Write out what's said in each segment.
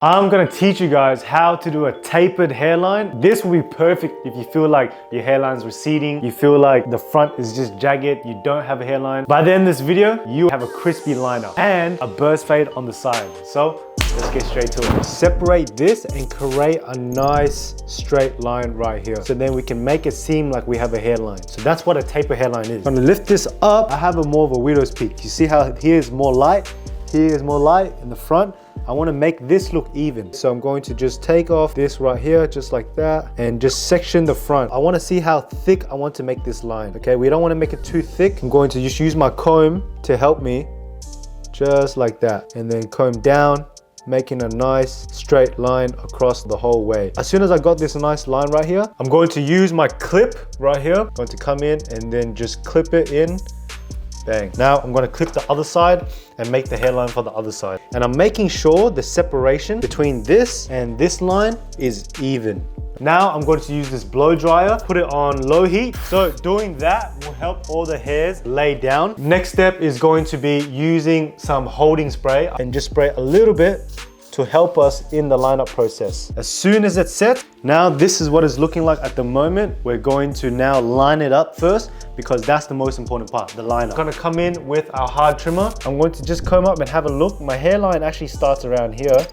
I'm gonna teach you guys how to do a tapered hairline. This will be perfect if you feel like your hairline's receding, you feel like the front is just jagged, you don't have a hairline. By the end of this video, you have a crispy lineup and a burst fade on the side. So let's get straight to it. Separate this and create a nice straight line right here. So then we can make it seem like we have a hairline. So that's what a taper hairline is. I'm gonna lift this up. I have a more of a widow's peak. You see how here is more light, here is more light in the front. I want to make this look even. So I'm going to just take off this right here, just like that, and just section the front. I want to see how thick I want to make this line. Okay, we don't want to make it too thick. I'm going to just use my comb to help me, just like that. And then comb down, making a nice straight line across the whole way. As soon as I got this nice line right here, I'm going to use my clip right here. I'm going to come in and then just clip it in. Bang. Now I'm going to clip the other side and make the hairline for the other side. And I'm making sure the separation between this and this line is even. Now I'm going to use this blow dryer, put it on low heat. So doing that will help all the hairs lay down. Next step is going to be using some holding spray and just spray a little bit to help us in the lineup process. As soon as it's set, now this is what it's looking like at the moment. We're going to now line it up first because that's the most important part, the lineup. I'm gonna come in with our hard trimmer. I'm going to just comb up and have a look. My hairline actually starts around here.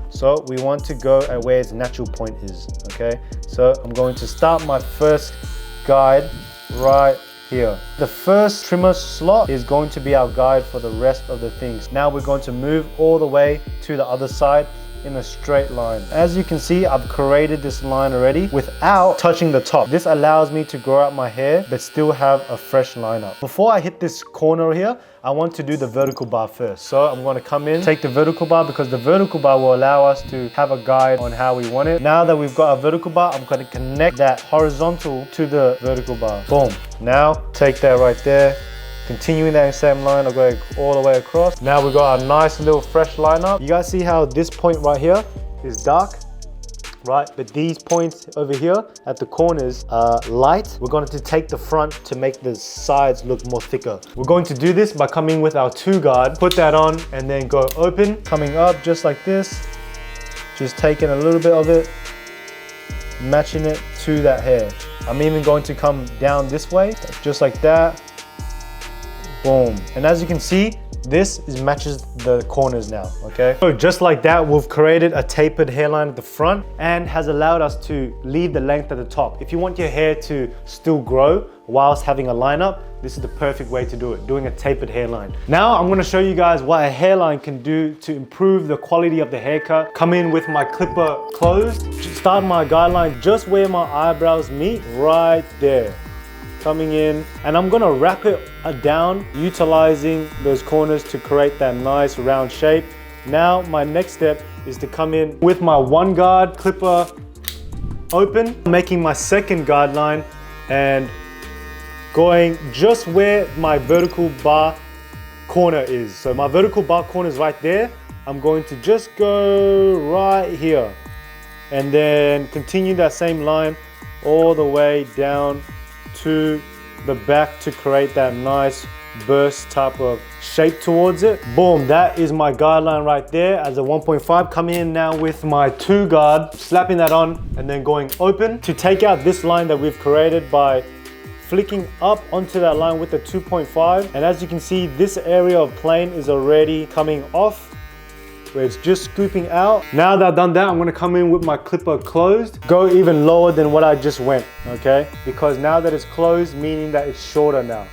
So we want to go at where its natural point is, okay? So I'm going to start my first guide right here. The first trimmer slot is going to be our guide for the rest of the things. Now we're going to move all the way to the other side in a straight line. As you can see, I've created this line already without touching the top. This allows me to grow out my hair but still have a fresh lineup. Before I hit this corner here, I want to do the vertical bar first. So I'm going to come in, take the vertical bar because the vertical bar will allow us to have a guide on how we want it. Now that we've got a vertical bar, I'm going to connect that horizontal to the vertical bar. Boom. Now take that right there. Continuing that same line, I'll go all the way across. Now we've got a nice little fresh lineup. You guys see how this point right here is dark, right? But these points over here at the corners are light. We're going to take the front to make the sides look more thicker. We're going to do this by coming with our 2-guard, put that on and then go open, coming up just like this. Just taking a little bit of it, matching it to that hair. I'm even going to come down this way, just like that. Boom. And as you can see, this matches the corners now, okay? So just like that, we've created a tapered hairline at the front and has allowed us to leave the length at the top. If you want your hair to still grow whilst having a lineup, this is the perfect way to do it, doing a tapered hairline. Now I'm gonna show you guys what a hairline can do to improve the quality of the haircut. Come in with my clipper closed, start my guideline just where my eyebrows meet, right there. Coming in, and I'm gonna wrap it down, utilizing those corners to create that nice round shape. Now my next step is to come in with my 1-guard clipper open, making my 2nd guard line and going just where my vertical bar corner is. So my vertical bar corner is right there. I'm going to just go right here and then continue that same line all the way down to the back to create that nice burst type of shape towards it. Boom, that is my guideline right there as a 1.5. Coming in now with my 2-guard, slapping that on and then going open to take out this line that we've created by flicking up onto that line with the 2.5. And as you can see, this area of plane is already coming off, where it's just scooping out. Now that I've done that, I'm gonna come in with my clipper closed, go even lower than what I just went, okay? Because now that it's closed, meaning that it's shorter now.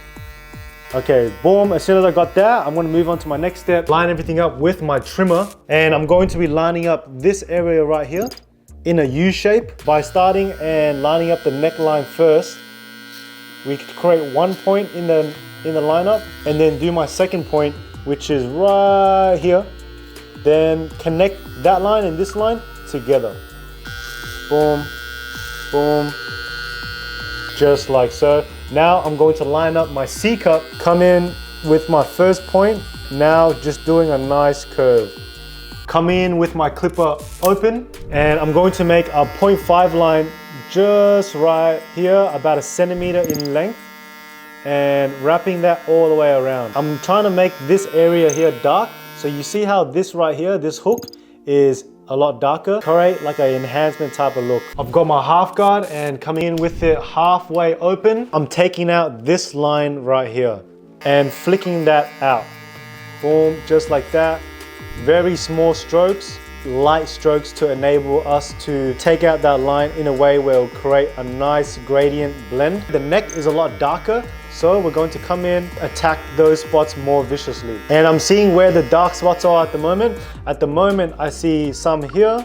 Okay, boom, as soon as I got that, I'm gonna move on to my next step, line everything up with my trimmer, and I'm going to be lining up this area right here in a U shape. By starting and lining up the neckline first, we could create 1 point in the lineup, and then do my 2nd point, which is right here. Then connect that line and this line together. Boom, boom, just like so. Now I'm going to line up my C-cup, come in with my 1st point, now just doing a nice curve. Come in with my clipper open, and I'm going to make a 0.5 line just right here, about 1 centimeter in length, and wrapping that all the way around. I'm trying to make this area here dark. So you see how this right here, this hook is a lot darker, create like an enhancement type of look. I've got my half guard and coming in with it halfway open. I'm taking out this line right here and flicking that out. Boom, just like that. Very small strokes, light strokes to enable us to take out that line in a way where it'll create a nice gradient blend. The neck is a lot darker, so we're going to come in, attack those spots more viciously. And I'm seeing where the dark spots are at the moment. At the moment, I see some here,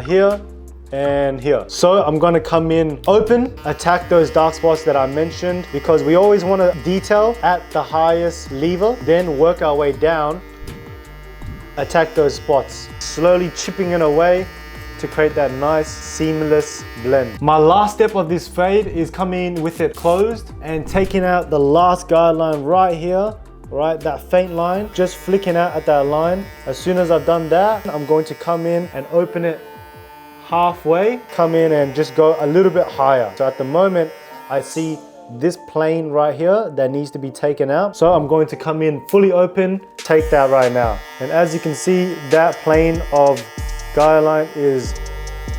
here, and here. So I'm gonna come in open, attack those dark spots that I mentioned, because we always wanna detail at the highest lever, then work our way down, attack those spots, slowly chipping it away to create that nice seamless blend. My last step of this fade is coming in with it closed and taking out the last guideline right here, right, that faint line, just flicking out at that line. As soon as I've done that, I'm going to come in and open it halfway, come in and just go a little bit higher. So at the moment, I see this plane right here that needs to be taken out. So I'm going to come in fully open, take that right now. And as you can see, that plane of guideline is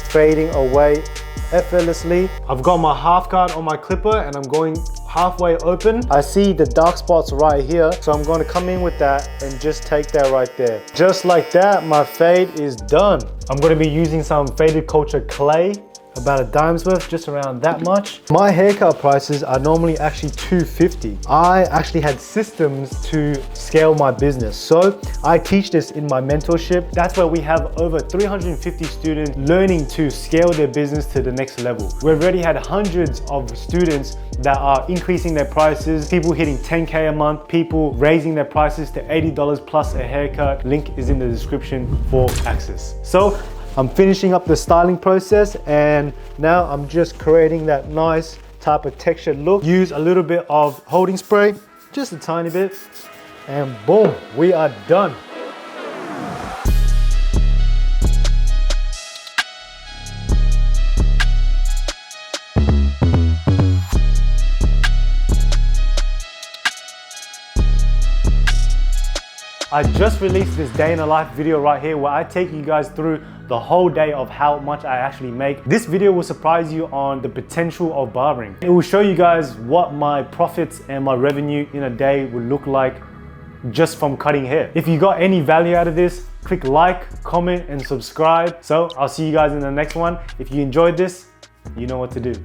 fading away effortlessly. I've got my half guard on my clipper and I'm going halfway open. I see the dark spots right here, so I'm going to come in with that and just take that right there. Just like that, my fade is done. I'm going to be using some Faded Culture clay, about a dime's worth, just around that much. My haircut prices are normally actually $250. I actually had systems to scale my business. So I teach this in my mentorship. That's where we have over 350 students learning to scale their business to the next level. We've already had hundreds of students that are increasing their prices, people hitting 10K a month, people raising their prices to $80 plus a haircut. Link is in the description for access. So I'm finishing up the styling process and now I'm just creating that nice type of textured look. Use a little bit of holding spray, just a tiny bit, and boom, we are done. I just released this day in a life video right here where I take you guys through the whole day of how much I actually make. This video will surprise you on the potential of barbering. It will show you guys what my profits and my revenue in a day will look like just from cutting hair. If you got any value out of this, click like, comment, and subscribe. So I'll see you guys in the next one. If you enjoyed this, you know what to do.